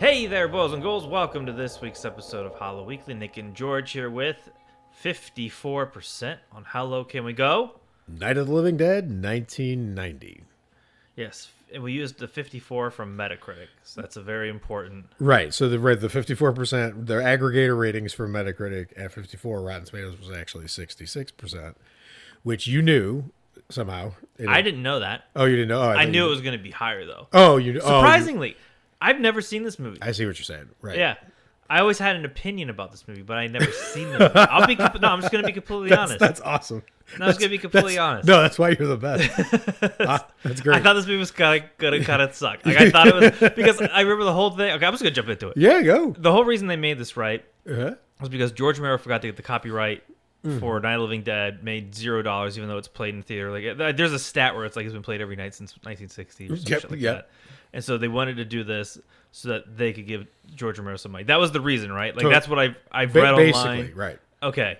Hey there, boys and girls. Welcome to this week's episode of Halloweekly. Nick and George here with 54% on How Low Can We Go? Night of the Living Dead, 1990. Yes, and we used the 54 from Metacritic, so that's a very important... Right, so the 54%, their aggregator ratings for Metacritic at 54, Rotten Tomatoes was actually 66%, which you knew somehow. I didn't know that. Oh, you didn't know? Oh, I knew it was going to be higher, though. Oh, you Surprisingly, I've never seen this movie. I see what you're saying. Right. Yeah. I always had an opinion about this movie, but I never seen the movie. I'm just going to be completely honest. That's awesome. No, I'm just going to be completely honest. No, that's why you're the best. That's great. I thought this movie was going to kind of suck. Like, I thought it was, because I remember the whole thing. Okay, I'm just going to jump into it. Yeah, go. The whole reason they made this right Uh-huh. was because George Romero forgot to get the copyright for Night of the Living Dead, made $0, even though it's played in theater. Like, there's a stat where it's like it's been played every night since 1960 or some shit like that. And so they wanted to do this so that they could give George Romero some money. That was the reason, right? Like, that's what I've read online. Basically, right. Okay.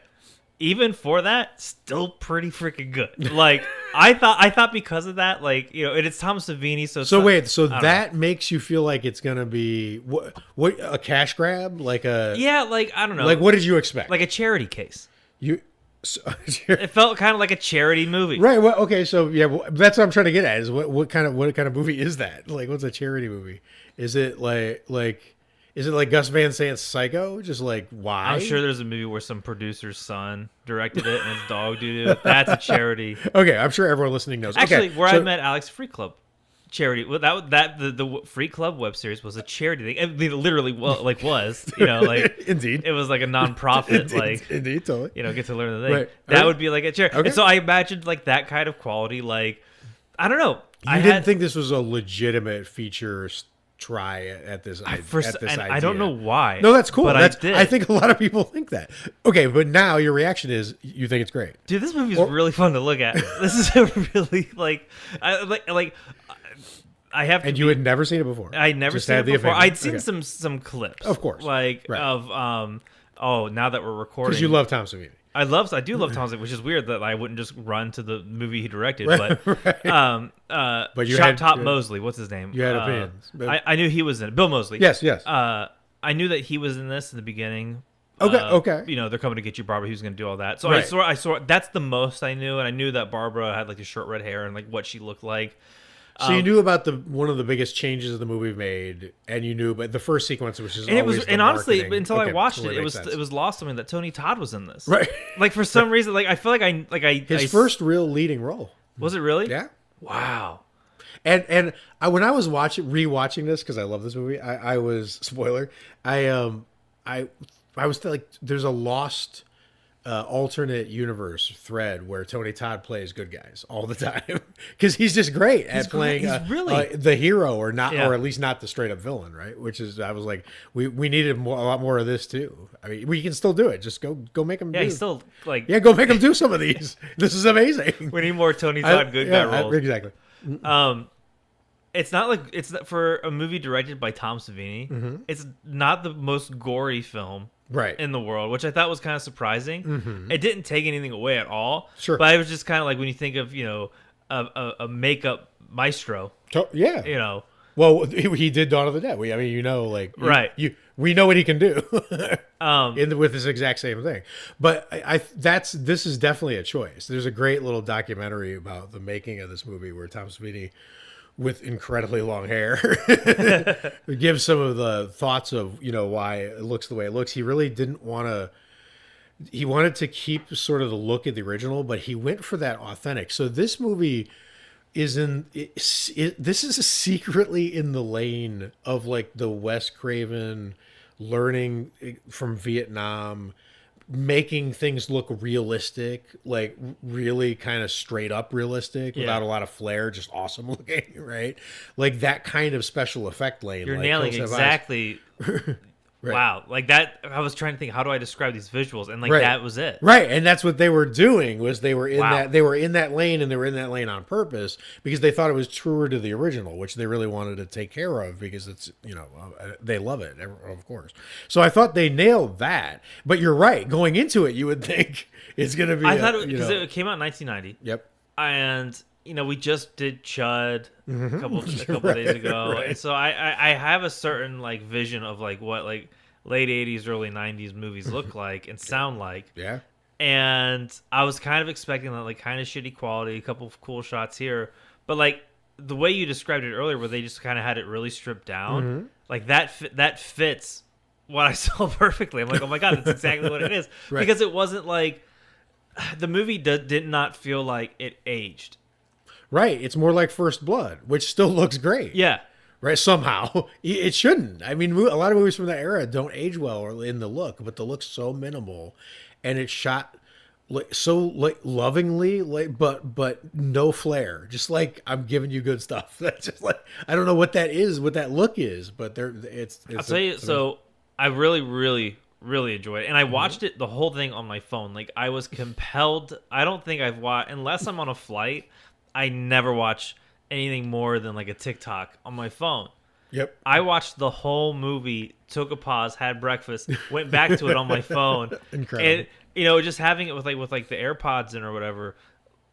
Even for that, still pretty freaking good. Like, I thought because of that, like, you know, and it's Tom Savini, so that makes you feel like it's gonna be what a cash grab, like a like, I don't know, like what did you expect? Like a charity case. It felt kind of like a charity movie, right? Well, okay, so yeah, that's what I'm trying to get at. Is what kind of movie is that? Like, what's a charity movie? Is it like is it like Gus Van Sant's Psycho? Just like why? I'm sure there's a movie where some producer's son directed it and his dog did it. That's a charity. Okay, I'm sure everyone listening knows. Actually, okay, I met Alex, Freak Club charity. Well, the Freak Club web series was a charity thing. It literally was, you know, like indeed, it was like a nonprofit, like indeed, totally. You know, get to learn the thing. Right. That would be like a charity. Okay. And so I imagined like that kind of quality. Like, I don't know. You didn't think this was a legitimate feature try at this idea. I don't know why. No, that's cool. But I did. I think a lot of people think that. Okay, but now your reaction is you think it's great. Dude, this movie is really fun to look at. This is a really I have to and you had never seen it before. I'd never seen it before. I'd seen some clips, of course, like right. of now that we're recording, because you love Tom Savini. I do love Tom Savini, which is weird that I wouldn't just run to the movie he directed. Right, but but you Top Mosley, what's his name? You had opinions. I knew he was in it. Bill Mosley. Yes. I knew that he was in this in the beginning. Okay. You know, they're coming to get you, Barbara. He was going to do all that. So right. I saw. That's the most I knew, and I knew that Barbara had like the short red hair and like what she looked like. So you knew about one of the biggest changes the movie made, and you knew about the first sequence, which is honestly, until I watched it, it was lost on me that Tony Todd was in this. Right. Like for some reason, like I feel like his first real leading role. Was it really? Yeah. Wow. And when I was rewatching this, because I love this movie, I was spoiler. I was like, there's a lost alternate universe thread where Tony Todd plays good guys all the time because he's just great at playing the hero or not, or at least not the straight up villain, right? Which is, I was like, we needed a lot more of this too. I mean, we can still do it. Just go make him. Yeah, he's still like, go make him do some of these. This is amazing. We need more Tony Todd good guy roles. Exactly. It's not for a movie directed by Tom Savini. Mm-hmm. It's not the most gory film in the world, which I thought was kind of surprising. Mm-hmm. It didn't take anything away at all. Sure. But it was just kind of like when you think of, you know, a makeup maestro. Yeah. You know. Well, he did Dawn of the Dead. We know what he can do with this exact same thing. But this is definitely a choice. There's a great little documentary about the making of this movie where Tom Savini, with incredibly long hair, gives some of the thoughts of, you know, why it looks the way it looks. He really didn't want to. He wanted to keep sort of the look of the original, but he went for that authentic. So this movie this is secretly in the lane of like the Wes Craven learning from Vietnam, making things look realistic, like really kind of straight up realistic without a lot of flair, just awesome looking, right? Like that kind of special effect lane. You're like nailing exactly. Right. Wow, like that. I was trying to think, how do I describe these visuals, and like that was it. Right, and that's what they were doing, was they were in that lane, and they were in that lane on purpose because they thought it was truer to the original, which they really wanted to take care of because it's, you know, they love it, of course. So I thought they nailed that. But you're right, going into it, you would think it's going to be. I thought because it came out in 1990. Yep. And we just did Chud a couple days ago, right. And so I have a certain like vision of like what like late 80s, early 90s movies look like and sound like. Yeah. And I was kind of expecting that like kind of shitty quality, a couple of cool shots here, but like the way you described it earlier, where they just kind of had it really stripped down, like that fits what I saw perfectly. I'm like, oh my god, that's exactly what it is, right. Because it wasn't like the movie did not feel like it aged. Right, it's more like First Blood, which still looks great. Yeah. Right, somehow. It shouldn't. I mean, a lot of movies from that era don't age well in the look, but the look's so minimal, and it's shot so like lovingly, like but no flair. Just like I'm giving you good stuff. That's just like I don't know what that is, what that look is, but it's I'll tell you. So I really enjoyed it, and I watched it the whole thing on my phone. Like I was compelled. I don't think I've watched unless I'm on a flight. I never watch anything more than like a TikTok on my phone. Yep. I watched the whole movie, took a pause, had breakfast, went back to it on my phone. Incredible. And just having it with like the AirPods in or whatever,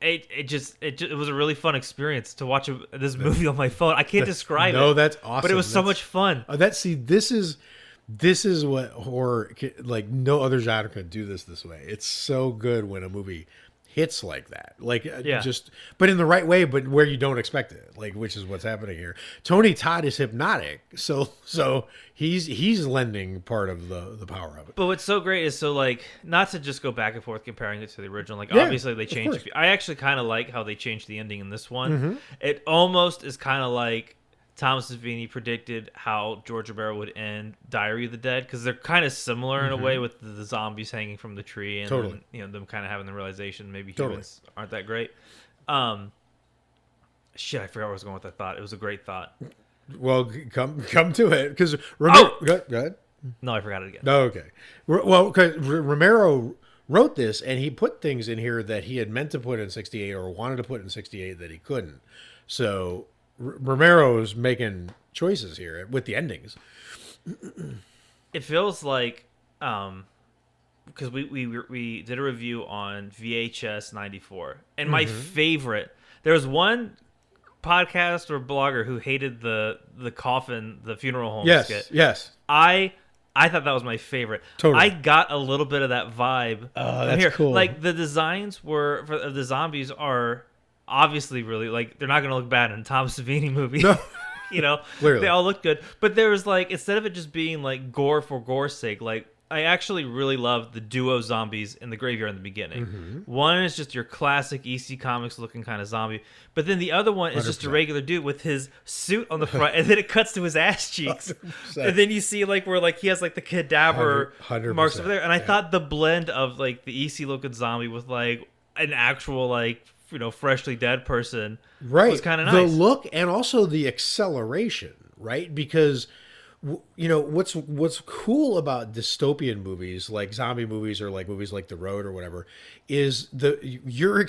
it was a really fun experience to watch this movie on my phone. I can't describe it. No, that's awesome. But it was so much fun. This is what horror, like no other genre can do this way. It's so good when a movie hits like that, like just, but in the right way, but where you don't expect it, like which is what's happening here. Tony Todd is hypnotic, so he's lending part of the power of it. But what's so great is like not to just go back and forth comparing it to the original. Like obviously they changed. I actually kind of like how they changed the ending in this one. It almost is kind of like Tom Savini predicted how George Romero would end Diary of the Dead, because they're kind of similar in a way with the zombies hanging from the tree and then, them kind of having the realization maybe humans aren't that great. Shit, I forgot where I was going with that thought. It was a great thought. Well, come to it, because Romero. Go ahead. No, I forgot it again. No, okay. Well, because Romero wrote this and he put things in here that he had meant to put in '68 or wanted to put in '68 that he couldn't. So Romero's making choices here with the endings. It feels like, because we did a review on VHS 94, and my favorite, there was one podcast or blogger who hated the coffin, the funeral home skit. Yes. I thought that was my favorite. Totally. I got a little bit of that vibe. Oh, that's cool. Like the designs of the zombies are obviously really like they're not going to look bad in a Tom Savini movie. No. Clearly. They all look good. But there was like, instead of it just being like gore for gore's sake, like I actually really loved the duo zombies in the graveyard in the beginning. One is just your classic EC Comics looking kind of zombie, but then the other one is 100%. Just a regular dude with his suit on the front, and then it cuts to his ass cheeks, 100%. And then you see like where like he has like the cadaver 100%. Marks over there, and I thought the blend of like the EC looking zombie with like an actual like freshly dead person was kind of nice. The look and also the acceleration, right? Because what's cool about dystopian movies like zombie movies or like movies like The Road or whatever is your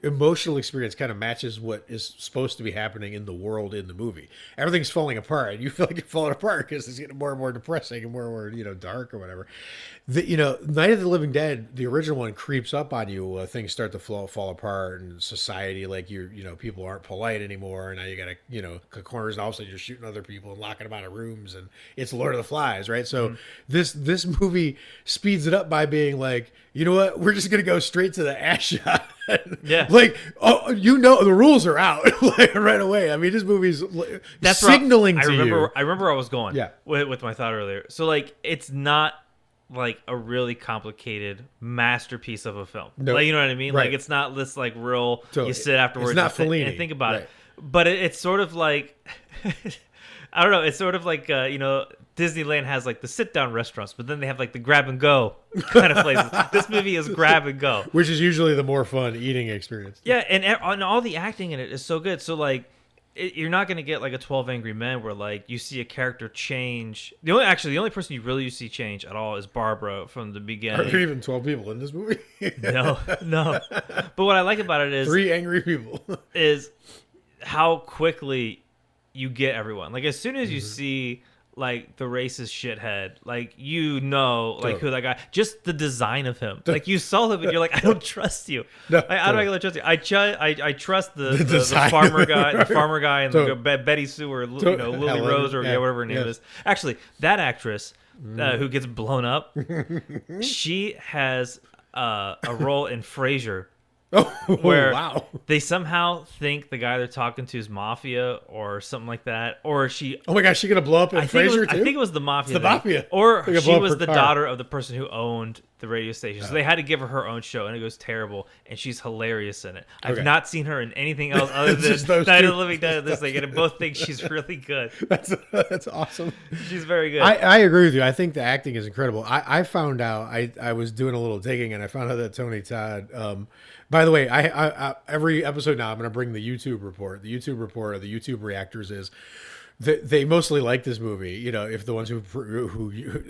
emotional experience kind of matches what is supposed to be happening in the world in the movie. Everything's falling apart and you feel like you're falling apart because it's getting more and more depressing and more and more dark or whatever. Night of the Living Dead, the original one, creeps up on you. Things start to fall apart, and society, like people aren't polite anymore. And now you got to corners, and all of a sudden you're shooting other people and locking them out of rooms, and it's Lord of the Flies, right? So this movie speeds it up by being like, you know what, we're just gonna go straight to the ass shot. Yeah, like the rules are out like, right away. I mean, this movie's signaling to you. I remember I was going with my thought earlier. So like, it's not like a really complicated masterpiece of a film. Nope. Like, you know what I mean? Right. Like, it's not this like real, totally. You sit afterwards and think about it. But it's sort of like, I don't know, it's sort of like, Disneyland has like the sit down restaurants, but then they have like the grab and go kind of places. This movie is grab and go, which is usually the more fun eating experience. Yeah. And all the acting in it is so good. So like, you're not going to get like a 12 Angry Men where like you see a character change. The only person you really see change at all is Barbara from the beginning. Are there even 12 people in this movie? No. But what I like about it is 3 angry people. Is how quickly you get everyone. Like as soon as you see like the racist shithead, like like who that guy, just the design of him, like you saw him and you're like, I don't trust you. I don't really trust you. I trust the farmer guy, and the Betty Sue or Lily Rose or whatever her name is. Actually, that actress who gets blown up, she has a role in Frasier. Where they somehow think the guy they're talking to is mafia or something like that, or she. Oh my gosh, she gonna blow up in Frasier too? I think it was the mafia. It's the mafia, or she was the daughter of the person who owned the radio station. So they had to give her own show, and it goes terrible. And she's hilarious in it. I've not seen her in anything else other than Night of the Living Dead. This thing, and I both think she's really good. That's awesome. She's very good. I agree with you. I think the acting is incredible. I found out. I was doing a little digging, and I found out that Tony Todd. By the way, I every episode now I'm going to bring the YouTube report. The YouTube report of the YouTube reactors is that they mostly like this movie. If the ones who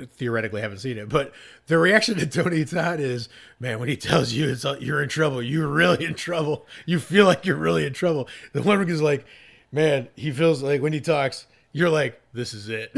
theoretically haven't seen it, but the reaction to Tony Todd is, man, when he tells you you're in trouble, you're really in trouble. You feel like you're really in trouble. The one is like, man, he feels like when he talks, you're like, this is it.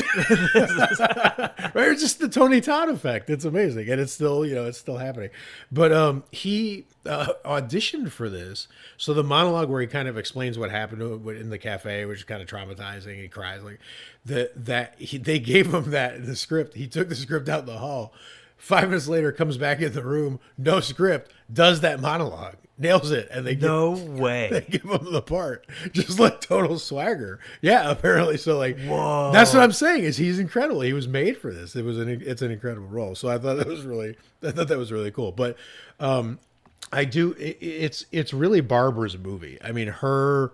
Right? It's just the Tony Todd effect. It's amazing. And it's still, it's still happening. But he auditioned for this. So the monologue where he kind of explains what happened in the cafe, which is kind of traumatizing. He cries like they gave him that in the script. He took the script out in the hall. 5 minutes later, comes back in the room, no script, does that monologue. Nails it, and they give him the part, just like total swagger. Yeah, apparently. So like, whoa, that's what I'm saying. Is he's incredible. He was made for this. It's an incredible role. So I thought that was really cool. But it's really Barbara's movie. I mean, her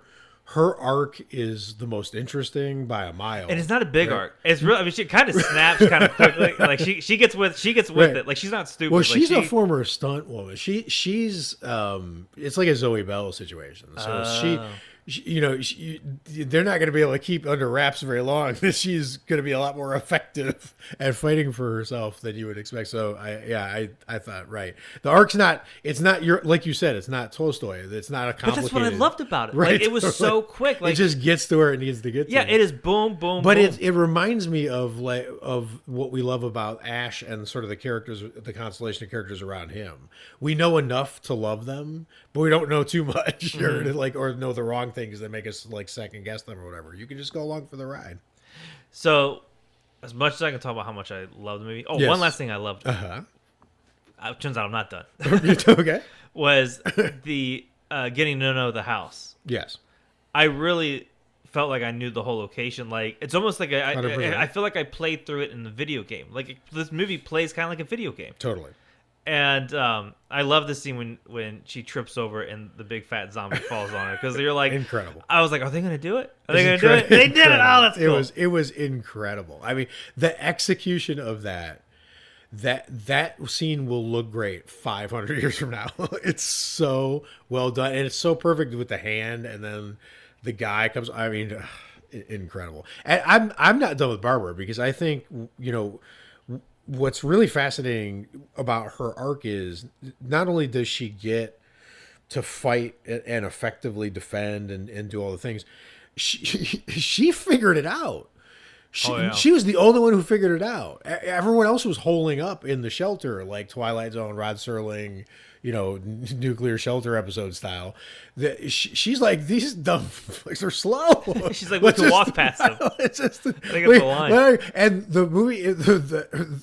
arc is the most interesting by a mile, and it's not a big arc. It's real. I mean, she kind of snaps kind of quickly. Like she gets with it. Like she's not stupid. Well, she's a former stunt woman. She's it's like a Zoe Bell situation. So they're not going to be able to keep under wraps very long. She's going to be a lot more effective at fighting for herself than you would expect. So I thought, right. The arc's like you said, it's not Tolstoy. It's not a complicated. But that's what I loved about it. Right? Like, it was so quick. Like, it just gets to where it needs to get to. Yeah, it is boom, boom, but boom. It reminds me of what we love about Ash and sort of the characters, the constellation of characters around him. We know enough to love them, but we don't know too much or know the wrong things that make us like second guess them or whatever. You can just go along for the ride. So, as much as I can talk about how much I love the movie. Oh, yes. One last thing I loved. It turns out I'm not done. Okay. Was the getting to know the house. Yes. I really felt like I knew the whole location. Like it's almost like I feel like I played through it in the video game. Like this movie plays kind of like a video game. Totally. And I love the scene when she trips over and the big fat zombie falls on her because you're like incredible. I was like, are they going to do it? Are they going to do it? They did it. Oh, that's cool. It was incredible. I mean, the execution of that scene will look great 500 years from now. It's so well done, and it's so perfect with the hand, and then the guy comes. I mean, incredible. And I'm not done with Barbara because I think what's really fascinating about her arc is not only does she get to fight and effectively defend and do all the things, she figured it out. She was the only one who figured it out. Everyone else was holing up in the shelter, like Twilight Zone, Rod Serling, nuclear shelter episode style. She's like, these dumb flicks are slow. She's like, we can walk past them. It's just, I think it's the line. And the movie,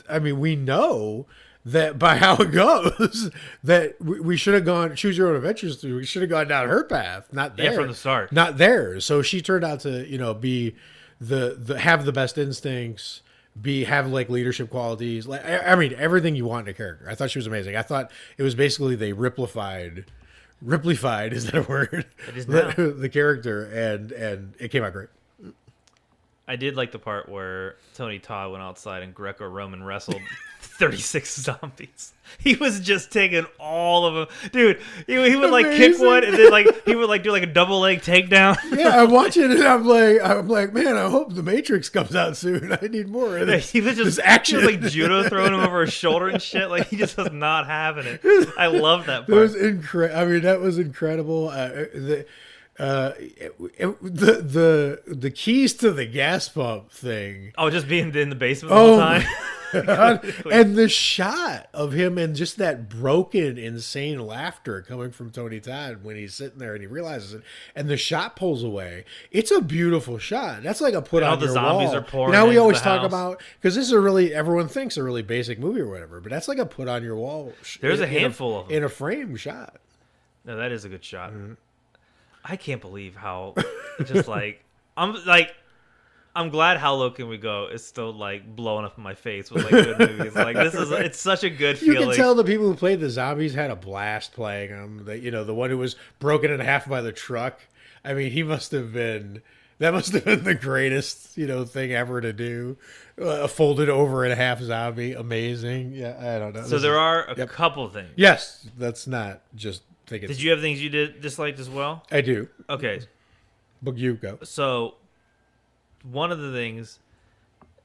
I mean, we know that by how it goes, that we should have gone choose your own adventures. We should have gone down her path, not theirs. Yeah, from the start, not theirs. So she turned out to be have the best instincts, have like leadership qualities. Like I mean, everything you want in a character. I thought she was amazing. I thought it was basically they Ripleyfied, is that a word? It is now. The character, and it came out great. I did like the part where Tony Todd went outside and Greco-Roman wrestled 36 zombies. He was just taking all of them. Dude, he would like kick one and then like he would like do like a double leg takedown. Yeah, I'm watching it and I'm like, man, I hope the Matrix comes out soon. I need more of this. He was just action. He was like judo throwing him over his shoulder and shit. Like he just was not having it. I love that part. It was incredible. I mean, that was incredible. The keys to the gas pump thing. Oh, just being in the basement the whole time. And the shot of him and just that broken, insane laughter coming from Tony Todd when he's sitting there and he realizes it, and the shot pulls away. It's a beautiful shot. That's like a put on your wall. All the zombies are pouring. You know, we always talk about, because this is a really, everyone thinks a really basic movie or whatever, but that's like a put on your wall. There's a handful of them in a frame shot. No, that is a good shot. Mm-hmm. I can't believe how just I'm glad How Low Can We Go is still like blowing up in my face with like good movies. Like this is it's such a good feeling. You can tell the people who played the zombies had a blast playing them. The one who was broken in half by the truck. I mean, that must have been the greatest thing ever to do. A folded over in half zombie, amazing. Yeah, I don't know. So there are a couple things. Yes, that's not just. Did you have things you disliked as well? I do. Okay. But you go. So, one of the things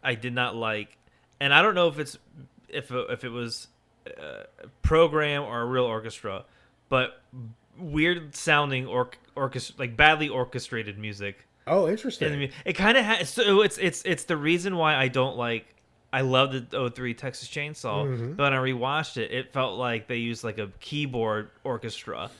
I did not like, and I don't know if it was a program or a real orchestra, but weird sounding like badly orchestrated music. Oh, interesting. It kind of has. So it's the reason why I don't like. I love the 03 Texas Chainsaw, but when I rewatched it, it felt like they used like a keyboard orchestra,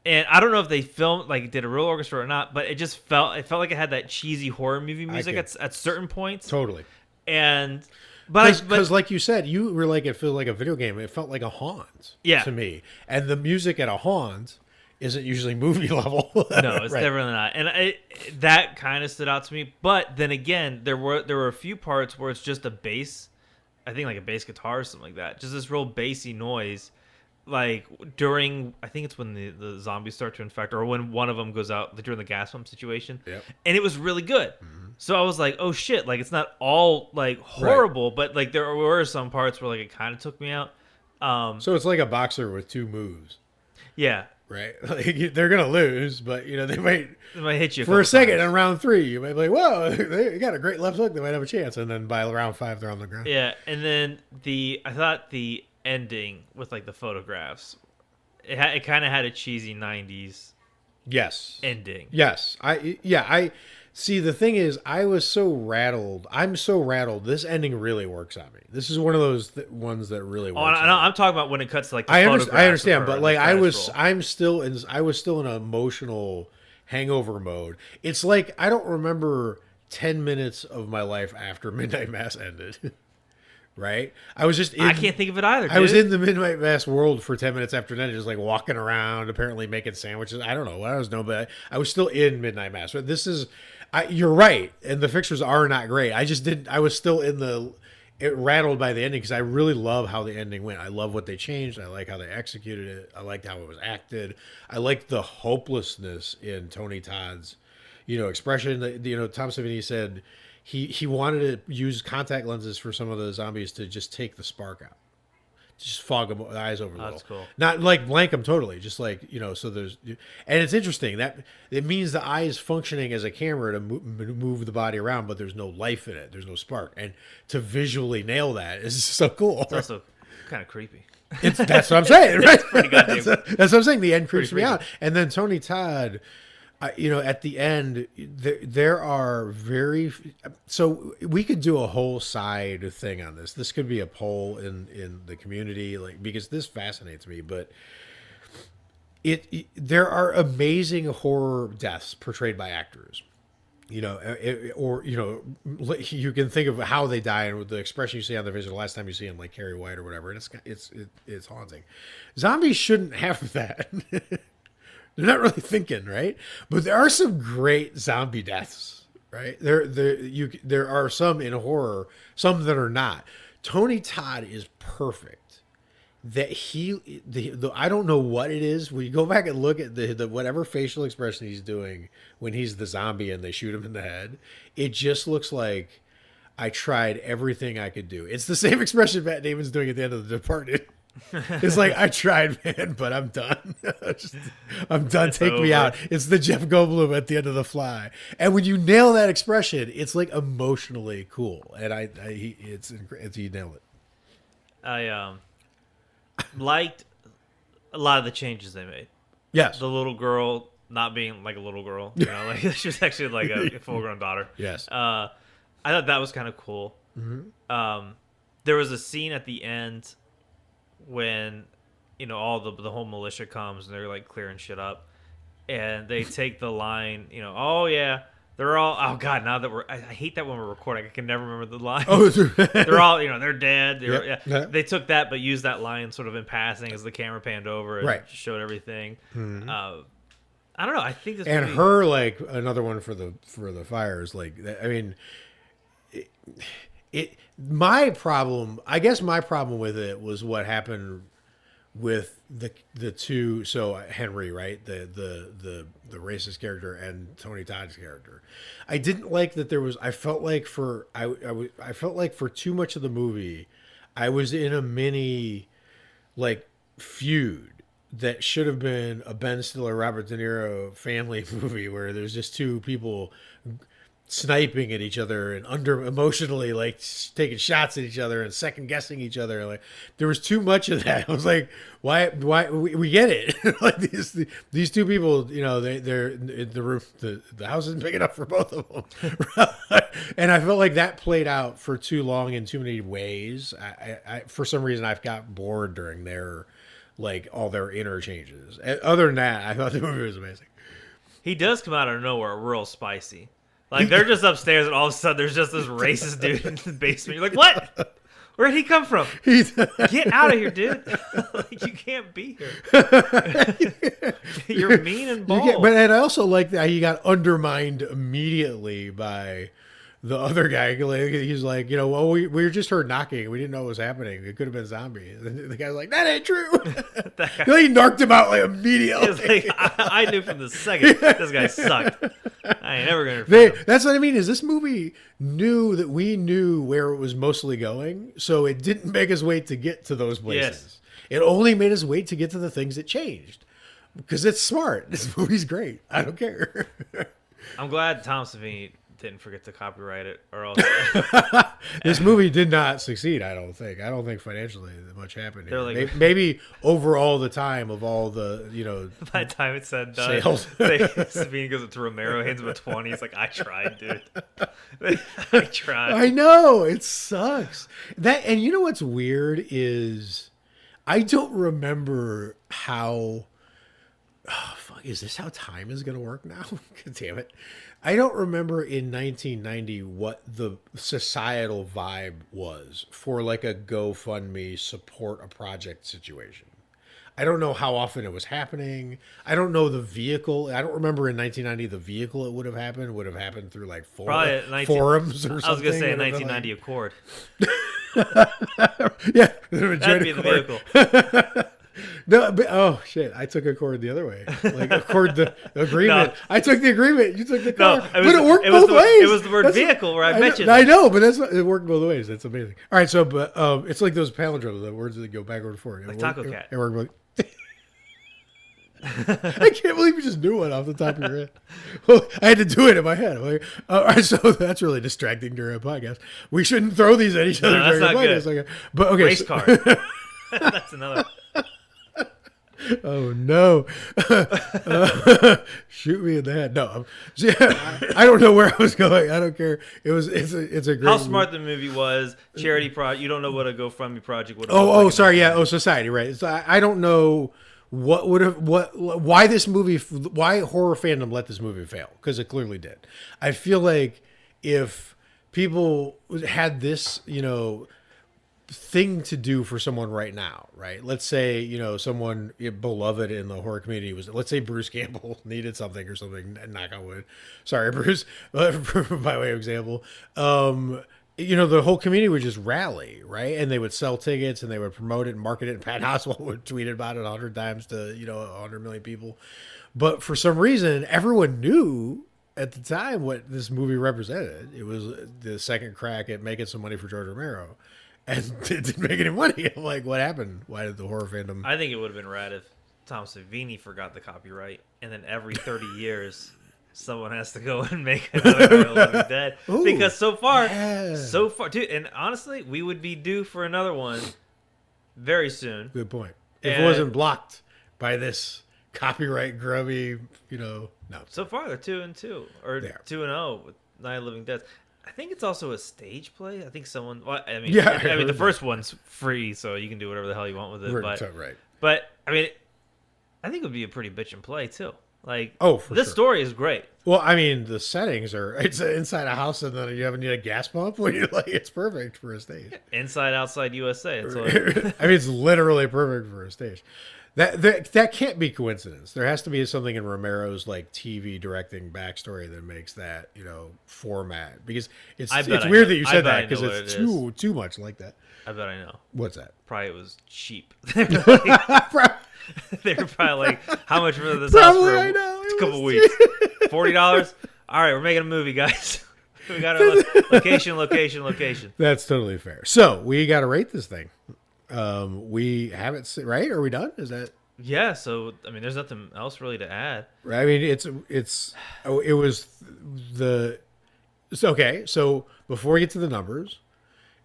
and I don't know if they did a real orchestra or not, but it felt like it had that cheesy horror movie music at certain points. Totally. And because like you said, you were like, it felt like a video game. It felt like a haunt to me, and the music at a haunt isn't usually movie level. No, it's definitely not. And that kind of stood out to me. But then again, there were a few parts where it's just a bass, I think like a bass guitar or something like that. Just this real bassy noise. Like during, I think it's when the zombies start to infect, or when one of them goes out during the gas pump situation. Yep. And it was really good. Mm-hmm. So I was like, oh shit, like it's not all like horrible, but like there were some parts where like it kind of took me out. So it's like a boxer with two moves. Yeah. Right, like they're gonna lose, but they might hit you for a second in round 3. You might be like, "Whoa, they got a great left hook. They might have a chance." And then by round 5, they're on the ground. Yeah, and then I thought the ending with like the photographs, it kind of had a cheesy '90s ending. Yes, I see. The thing is, I was so rattled. I'm so rattled. This ending really works on me. This is one of those ones that really works. I'm talking about when it cuts to like the I understand, but like I was still in an emotional hangover mode. It's like I don't remember 10 minutes of my life after Midnight Mass ended. Right? I can't think of it either, dude. I was in the Midnight Mass world for 10 minutes after that, just like walking around, apparently making sandwiches. I don't know what I was doing, but I was still in Midnight Mass. But you're right, and the fixtures are not great. I was still rattled by the ending because I really love how the ending went. I love what they changed. I like how they executed it. I liked how it was acted. I liked the hopelessness in Tony Todd's, expression. Tom Savini said he wanted to use contact lenses for some of the zombies to just take the spark out. Just fog them the eyes over a little. That's cool. Not like blank them totally, just like so there's, and it's interesting that it means the eye is functioning as a camera to move the body around, but there's no life in it. There's no spark, and to visually nail that is so cool. It's also kind of creepy. That's what I'm saying, right? Pretty goddamn. That's what I'm saying. The end creeps me out, and then Tony Todd. At the end, there are so we could do a whole side thing on this. This could be a poll in the community, because this fascinates me. But there are amazing horror deaths portrayed by actors. You can think of how they die and with the expression you see on the vision the last time you see them, like Carrie White or whatever, and it's haunting. Zombies shouldn't have that. They're not really thinking, right? But there are some great zombie deaths, right? There are some in horror, some that are not. Tony Todd is perfect. That I don't know what it is. When you go back and look at the whatever facial expression he's doing when he's the zombie and they shoot him in the head, it just looks like I tried everything I could do. It's the same expression Matt Damon's doing at the end of The Departed. It's like, I tried, man, but I'm done. I'm done. Take me out. It's the Jeff Goldblum at the end of The Fly. And when you nail that expression, it's like emotionally cool. And you nailed it. I liked a lot of the changes they made. Yes. The little girl not being like a little girl. You know, like she was actually like a full-grown daughter. Yes. I thought that was kind of cool. Mm-hmm. There was a scene at the end when, you know, all the whole militia comes and they're like clearing shit up, and they take the line, you know, oh yeah, they're all, oh god, now that I hate that when we're recording, I can never remember the line. Oh, they're all, you know, they're dead. Yeah. They took that, but used that line sort of in passing as the camera panned over and showed everything. Mm-hmm. I don't know. I think this and her like another one for the fires. Like, I mean, my problem with it was what happened with the two. So Henry, right, the racist character, and Tony Todd's character. I didn't like that there was. I felt like for too much of the movie, I was in a mini like feud that should have been a Ben Stiller, Robert De Niro family movie where there's just two people sniping at each other and emotionally like taking shots at each other and second guessing each other. Like there was too much of that. I was like, why we get it. Like these two people, you know, they're in the room, the house isn't big enough for both of them. And I felt like that played out for too long in too many ways. I for some reason I've got bored during their like all their interchanges. Other than that, I thought the movie was amazing. He does come out of nowhere real spicy. Like, they're just upstairs, and all of a sudden, there's just this racist dude in the basement. You're like, what? Where'd he come from? Get out of here, dude. Like, you can't be here. You're mean and bold. But I also like that he got undermined immediately by the other guy. He's like, you know, well, we were just heard knocking. We didn't know what was happening. It could have been zombies. And the guy's like, that ain't true. He knocked him out like immediately. Like, I knew from the second this guy sucked. I ain't never gonna. That's what I mean. Is this movie knew that we knew where it was mostly going, so it didn't make us wait to get to those places. Yes. It only made us wait to get to the things that changed, because it's smart. This movie's great. I don't care. I'm glad Tom Savini didn't forget to copyright it, or else this movie did not succeed. I don't think financially much happened here. Like, maybe overall the time of all the, you know, by the time it's said done, sales. Savini goes up to Romero, hands him a 20. He's like, I tried, dude. I tried. I know, it sucks. That, and you know what's weird is I don't remember how. Oh, fuck, is this how time is going to work now? God damn it. I don't remember in 1990 what the societal vibe was for like a GoFundMe support a project situation. I don't know how often it was happening. I don't know the vehicle. I don't remember in 1990 the vehicle it would have happened through like forums or something. I was going to say a 1990 Accord. Yeah. That'd be the vehicle. No, but, oh shit! I took Accord the other way. Like Accord the agreement. No. I took the agreement. You took the car. No, but it worked both ways. It was the word vehicle where I mentioned. I know, but it worked both ways. That's amazing. All right, so but it's like those palindromes, the words that go backward and forward. Like Taco Cat. It worked both. I can't believe you just knew one off the top of your head. Well, I had to do it in my head. Like, all right, so that's really distracting during a podcast. We shouldn't throw these at each other during a podcast. Good. But okay, race car. That's another. Oh no! Shoot me in the head. No, I don't know where I was going. I don't care. It's a great. How smart the movie was. Charity project. You don't know what a GoFundMe project would. Sorry. Yeah. Oh, society. Right. So I don't know why this movie, why horror fandom let this movie fail, because it clearly did. I feel like if people had this, you know, thing to do for someone right now, right? Let's say, you know, someone beloved in the horror community was, let's say Bruce Campbell needed something or something, knock on wood. Sorry, Bruce, by way of example. You know, the whole community would just rally, right? And they would sell tickets and they would promote it and market it. And Pat Oswalt would tweet about it 100 times to, you know, 100 million people. But for some reason, everyone knew at the time what this movie represented. It was the second crack at making some money for George Romero. And it didn't make any money. I'm like, what happened? Why did the horror fandom... I think it would have been rad if Tom Savini forgot the copyright, and then every 30 years, someone has to go and make another Night of the Living Dead. Ooh, because so far, dude, and honestly, we would be due for another one very soon. Good point. If it wasn't blocked by this copyright grubby, no. So far, they're 2-2 or 2-0 with Night of the Living Dead. I think it's also a stage play. I think someone. Well, I mean, the first one's free, so you can do whatever the hell you want with it. But I mean, I think it would be a pretty bitchin' play too. Like, this story is great. Well, I mean, the settings it's inside a house, and then you need a gas pump. When you're like, it's perfect for a stage. Inside, outside USA. That's all I mean, it's literally perfect for a stage. That can't be coincidence. There has to be something in Romero's like TV directing backstory that makes that format, because it's weird that you said that, because it's too much like that. I bet I know. What's that? Probably it was cheap. They were probably like, how much for this house for a couple weeks? $40? All right, we're making a movie, guys. We got our location. That's totally fair. So we got to rate this thing. We haven't, right? Are we done? Is that? Yeah. So I mean, there's nothing else really to add. I mean, okay. So before we get to the numbers,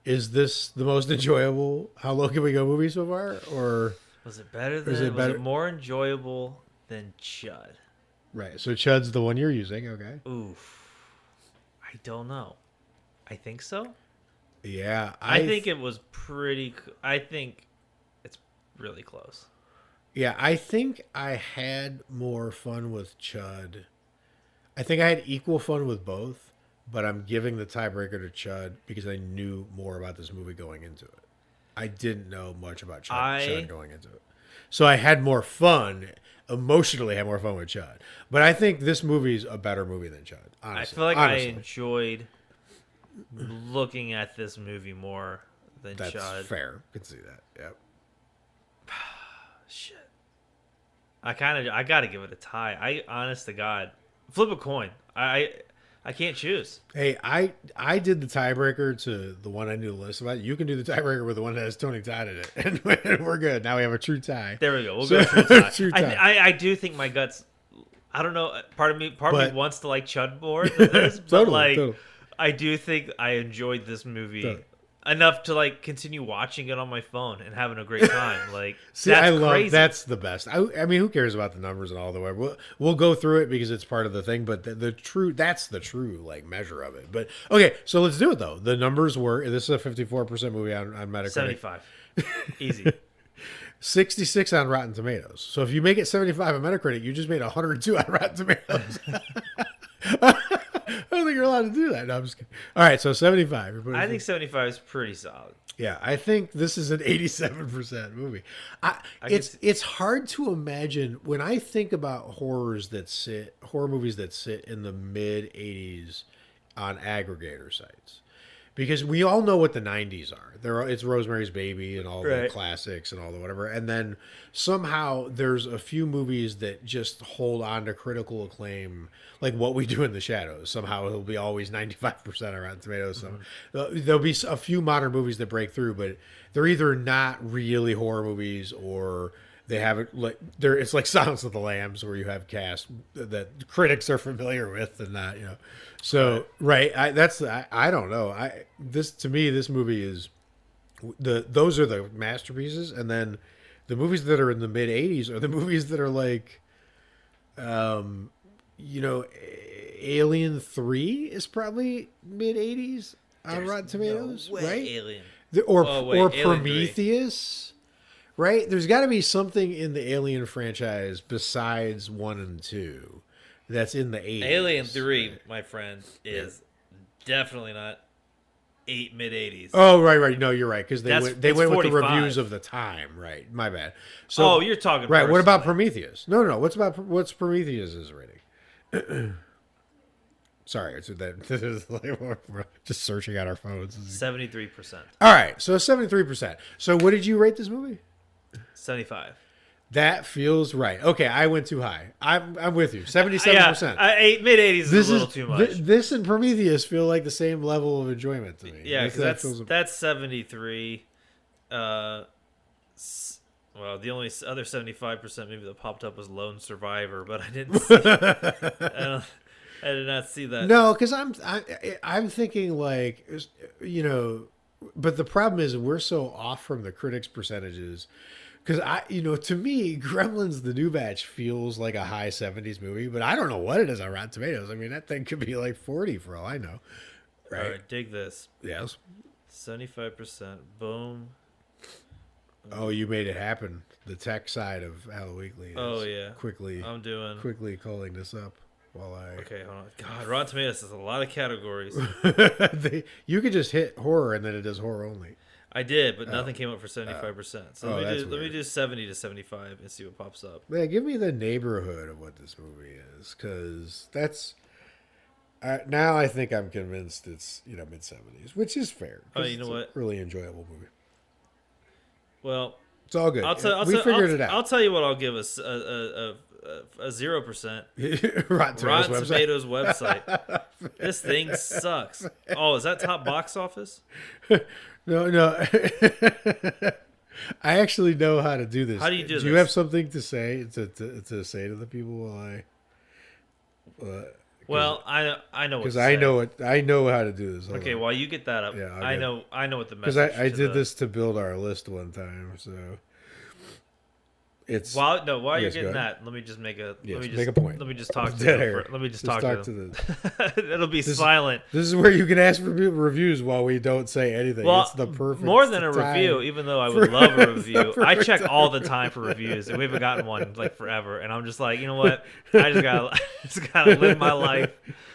is this the most enjoyable How Low Can We Go movie so far, or was it better than? Was it more enjoyable than Chud? Right. So Chud's the one you're using. Okay. Oof. I don't know. I think so. Yeah, I think it was pretty. I think it's really close. Yeah, I think I had more fun with Chud. I think I had equal fun with both, but I'm giving the tiebreaker to Chud because I knew more about this movie going into it. I didn't know much about Chud going into it. So I had more fun, emotionally had more fun with Chud. But I think this movie's a better movie than Chud, honestly. I feel like I enjoyed looking at this movie more than Chud. That's fair. I can see that. Yep. Shit. I got to give it a tie. Honest to God, flip a coin. I can't choose. Hey, I did the tiebreaker to the one I knew the list about. You can do the tiebreaker with the one that has Tony Todd in it, and we're good. Now we have a true tie. There we go. We'll go true tie. I do think my guts. I don't know. Part of me wants to like Chud more than this, but totally. I do think I enjoyed this movie enough to like continue watching it on my phone and having a great time. Like, see, that's the best. I mean, who cares about the numbers and all the way? We'll go through it because it's part of the thing. But that's the true like measure of it. But okay, so let's do it though. The numbers were, this is a 54% movie on Metacritic. 75, easy. 66 on Rotten Tomatoes. So if you make it 75 on Metacritic, you just made 102 on Rotten Tomatoes. I don't think you're allowed to do that. No, I'm just kidding. All right, so 75. I think 75 is pretty solid. Yeah, I think this is an 87% movie. It's hard to imagine when I think about horror movies that sit in the mid 80s on aggregator sites. Because we all know what the 90s are. It's Rosemary's Baby and all the classics and all the whatever. And then somehow there's a few movies that just hold on to critical acclaim, like What We Do in the Shadows. Somehow it'll be always 95% on Rotten Tomatoes. Mm-hmm. There'll be a few modern movies that break through, but they're either not really horror movies or they haven't it's like Silence of the Lambs, where you have cast that critics are familiar with and not, So I don't know. To me, this movie is those are the masterpieces, and then the movies that are in the mid 80s are the movies that are like, Alien 3 is probably mid 80s on Rotten Tomatoes, right? Alien. Or Prometheus. 3. Right? There's got to be something in the Alien franchise besides 1 and 2 that's in the 80s. Alien 3, my friend, is definitely not mid 80s. Oh, right. No, you're right, because they went with the reviews of the time. Right. My bad. So, you're talking right. What about Prometheus? No. What's Prometheus's rating? Sorry, this is like we're just searching on our phones. 73%. All right, so 73%. So what did you rate this movie? 75. That feels right. Okay, I went too high. I'm with you. 77%. Yeah, mid 80s is a little too much. This and Prometheus feel like the same level of enjoyment to me. Yeah, because that's 73. Well, the only other 75% maybe that popped up was Lone Survivor, but I didn't see I did not see that. No, because I'm thinking like, but the problem is we're so off from the critics' percentages. Because to me, Gremlins: The New Batch feels like a high 70s movie, but I don't know what it is on Rotten Tomatoes. I mean, that thing could be like 40 for all I know. Right? All right, dig this. Yes. 75%. Boom. Oh, you made it happen. The tech side of Halloweekly is quickly calling this up while I... Okay, hold on. God, Rotten Tomatoes has a lot of categories. You could just hit horror and then it does horror only. I did, but nothing came up for 75%. So let me do 70 to 75 and see what pops up. Yeah, give me the neighborhood of what this movie is, because that's... now I think I'm convinced it's mid-70s, which is fair. Oh, you know what? It's a really enjoyable movie. Well, it's all good. We figured it out. I'll tell you what I'll give us a 0%. Rotten Tomatoes website. This thing sucks. Oh, is that top box office? No. I actually know how to do this. How do you do this? Do you have something to say to say to the people while I? Well, I know because I know how to do this. Okay, while you get that up, yeah, I know what the message. Because I did this to build our list one time, so it's while you're getting that, let me just make a point. Let me just talk to them. Let me just talk to them. It'll be silent. This is where you can ask for reviews while we don't say anything. Well, it's the perfect more than a review, even though I would love a review. I check all the time for reviews, and we haven't gotten one like forever. And I'm just like, you know what? I just gotta live my life.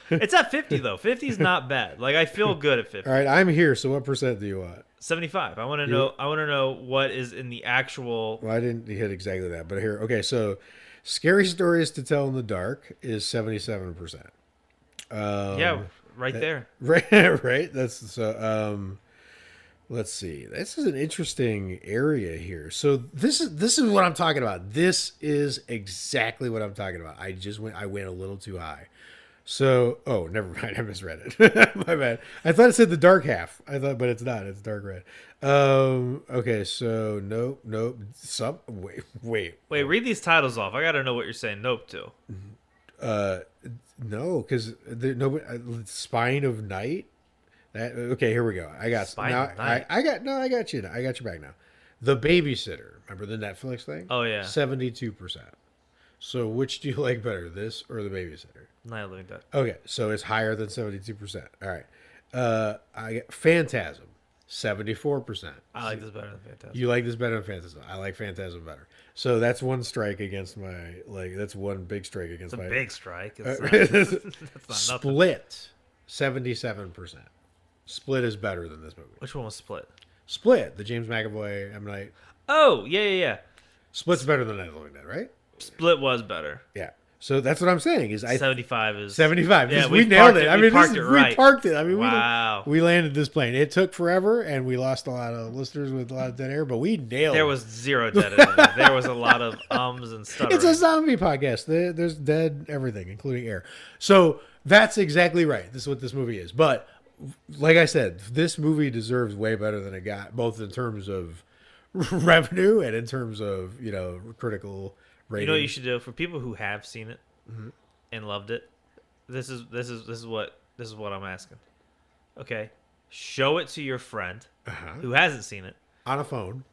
It's at 50 though. 50 is not bad. Like I feel good at 50. All right, I'm here. So what percent do you want? 75. I want to know. I want to know what is in the actual. Well, I didn't hit exactly that, but here. Okay, so Scary Stories to Tell in the Dark is 77%. Yeah, right there. Right. That's so. Let's see. This is an interesting area here. So this is what I'm talking about. This is exactly what I'm talking about. I went a little too high. So, never mind. I misread it. My bad. I thought it said the dark half. But it's not. It's dark red. Okay. So nope. Wait. Read these titles off. I got to know what you're saying. Nope to. No, because Spine of Night. Okay. Here we go. I got Spine of Night. I got you. I got you back now. The Babysitter. Remember the Netflix thing? Oh yeah. 72%. So which do you like better, this or the Babysitter? Night of the Living Dead. Okay, so it's higher than 72%. All right. I get Phantasm, 74%. I like this better than Phantasm. You like this better than Phantasm. I like Phantasm better. So that's one strike against my that's one big strike against my big strike. That's not Split, 77%. Split is better than this movie. Which one was Split? Split, the James McAvoy M. Night. Oh, yeah. Split's better than Night of the Living Dead, right? Split was better. Yeah. So that's what I'm saying. Is 75 is 75. Yeah, we nailed it. We parked it right. We parked it. I mean, wow. We landed this plane. It took forever, and we lost a lot of listeners with a lot of dead air, but we nailed it. There was zero dead air. There was a lot of ums and stuttering. It's a zombie podcast. There's dead everything, including air. So that's exactly right. This is what this movie is. But like I said, this movie deserves way better than it got, both in terms of revenue and in terms of critical rating. You know what you should do for people who have seen it and loved it. This is what I'm asking. Okay, show it to your friend who hasn't seen it on a phone,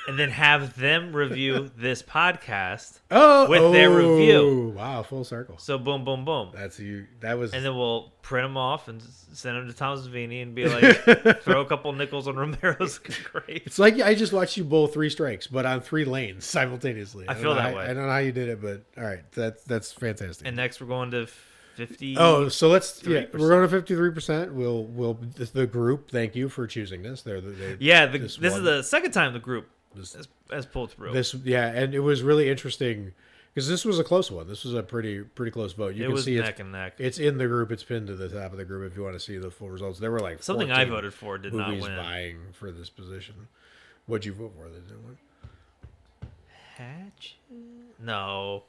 and then have them review this podcast with their review. Wow, full circle. So boom, boom, boom. That was, and then we'll print them off and send them to Tom Savini and be like, throw a couple nickels on Romero's grave. It's like I just watched you bowl 3 strikes, but on 3 lanes simultaneously. I feel that way. I don't know how you did it, but all right, that's fantastic. And next we're going to 50. Oh, so let's we're going to 53%. We'll the group. Thank you for choosing this. This is the second time the group has pulled through. And it was really interesting because this was a close one. This was a pretty close vote. It was neck and neck. It's in the group. It's pinned to the top of the group if you want to see the full results. There were like something I voted for did not win. Vying for this position. What'd you vote for? That didn't win. Hatchet? No.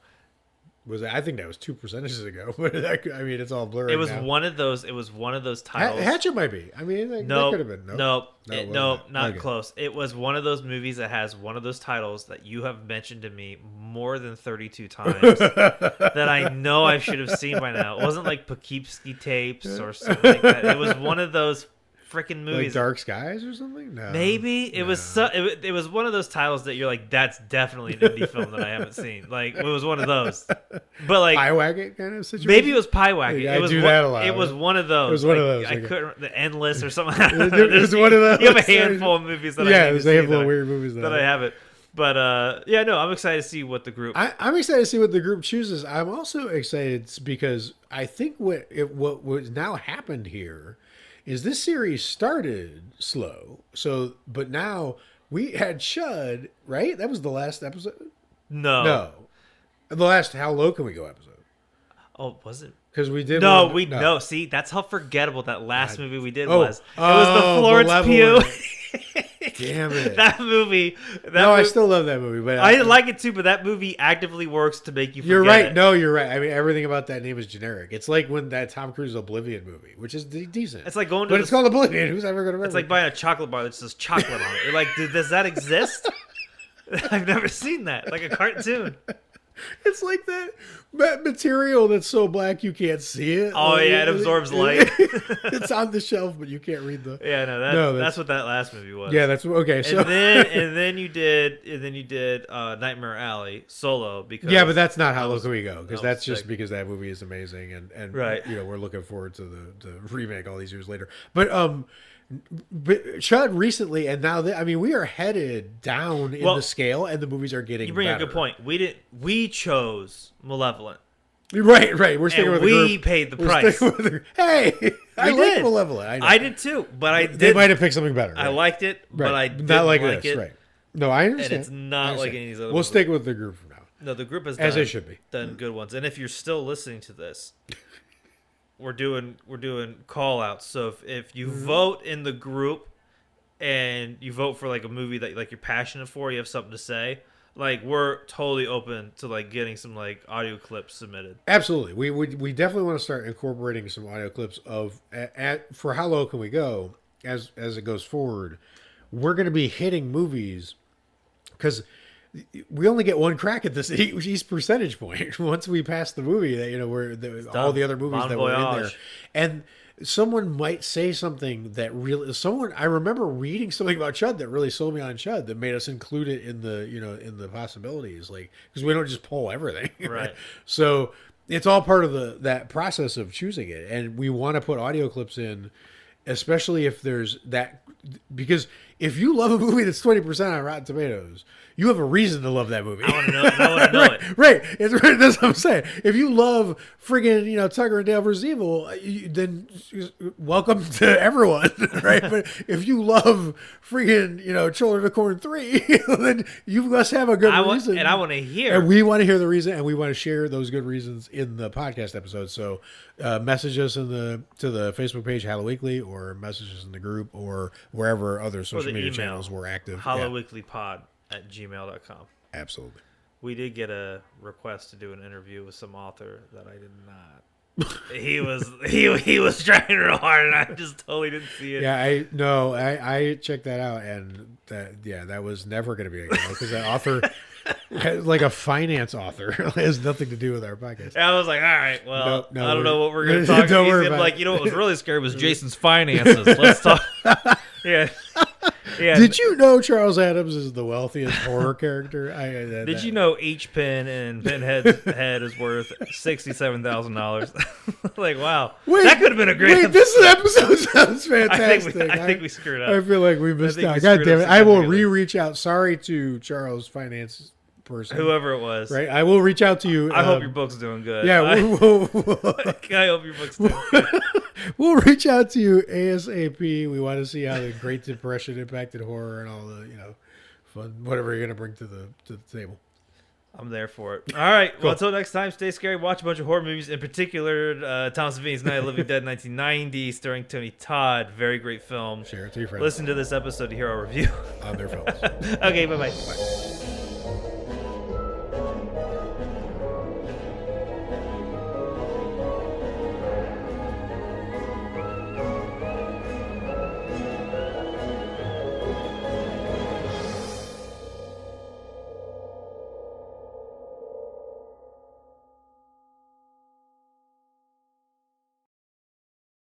I think that was 2 percentages ago. But I mean, it's all blurry. It was now. one of those. It was one of those titles. Hatchet might be. I mean, that could have been. Nope, not close. It was one of those movies that has one of those titles that you have mentioned to me more than 32 times that I know I should have seen by now. It wasn't like Poughkeepsie tapes or something like that. It was one of those freaking movies. Like Dark Skies or something? No. Maybe it was it was one of those titles that you're like, that's definitely an indie film that I haven't seen. Like it was one of those. But like Pie Wagon kind of situation. Maybe it was Pie Wagon. Yeah, I do that a lot. It was one of those. It was one of those. I couldn't. The Endless or something. It was one of those. You have a handful of movies that I there's a handful of weird movies that I haven't. But I'm excited to see what the group. I'm excited to see what the group chooses. I'm also excited because I think what now happened here is this series started slow. So, but now we had Chud, right? That was the last episode. No, the last How Low Can We Go episode. Oh, was it? Because we did. No. See, that's how forgettable that last movie we did was. It was the Florence Pugh. Damn it! That movie. I still love that movie, but I like it too. But that movie actively works to make you forget. You're right. It. No, you're right. I mean, everything about that name is generic. It's like when that Tom Cruise Oblivion movie, which is decent. It's like going to. But it's called Oblivion. Who's ever going to remember? It's like buying a chocolate bar that says chocolate on it. You're like, does that exist? I've never seen that. Like a cartoon. It's like that material that's so black you can't see it. Oh, yeah, it absorbs light. It's on the shelf, but you can't read the. Yeah, that's what that last movie was. Yeah, that's okay. So and then you did Nightmare Alley solo because. Yeah, but that's not How Low Can We Go because that's just because that movie is amazing and right. We're looking forward to the remake all these years later. But Chud recently, and now we are headed down in the scale, and the movies are getting. You bring better. a good point. We chose Malevolent. Right. We're sticking with the group. We paid the price. Hey, I like Malevolent. I did too, but They might have picked something better. Right? I liked it, but I didn't not like this. It. Right. No, I understand. And it's not like any of these other. We'll stick with the group for now. No, the group has as it should be done good ones. And if you're still listening to this. We're doing call outs. So if you vote in the group and you vote for like a movie that like you're passionate for, you have something to say, like we're totally open to like getting some like audio clips submitted. Absolutely. We definitely want to start incorporating some audio clips of for How Low Can We Go as it goes forward. We're going to be hitting movies because we only get one crack at this each percentage point once we pass the movie that all the other movies that were in there, and someone might say something that really I remember reading something about Chud that really sold me on Chud that made us include it in the in the possibilities, like because we don't just pull everything, right? So it's all part of that process of choosing it, and we want to put audio clips in, especially if there's that, because if you love a movie that's 20% on Rotten Tomatoes, you have a reason to love that movie. I want to know it. Right. That's what I'm saying. If you love friggin', Tucker and Dale vs. Evil, then welcome to everyone, right? But if you love friggin', Children of Corn 3, then you must have a good reason. And I want to hear. And we want to hear the reason, and we want to share those good reasons in the podcast episode. So message us to the Facebook page, Halloweekly, or message us in the group, or wherever other social media channels were active. HalloweeklyPod@gmail.com. Absolutely. We did get a request to do an interview with some author that I did not. he was trying real hard, and I just totally didn't see it. Yeah, I checked that out, and that was never going to be a good one because that author, like a finance author, has nothing to do with our podcast. And I was like, all right, well, I don't know what we're going to talk about. He's going to be like, what was really scary was Jason's finances. Let's talk. Yeah. Yeah. Did you know Charles Adams is the wealthiest horror character? Did you know each pin in Pinhead's head is worth $67,000? Like, wow. That could have been a great episode. This episode sounds fantastic. I think we screwed up. I feel like we missed out. God damn it. I will reach out. Sorry to Charles' finance person. Whoever it was. Right? I will reach out to you. I hope your book's doing good. Yeah. I hope your book's doing good. We'll reach out to you ASAP. We want to see how the Great Depression impacted horror and all the, fun, whatever you're going to bring to the table. I'm there for it. All right. Cool. Well, until next time, stay scary. Watch a bunch of horror movies, in particular, Tom Savini's Night of the Living Dead 1990, starring Tony Todd. Very great film. Share it to your friends. Listen to this episode to hear our review on their films. Okay, bye-bye. Bye.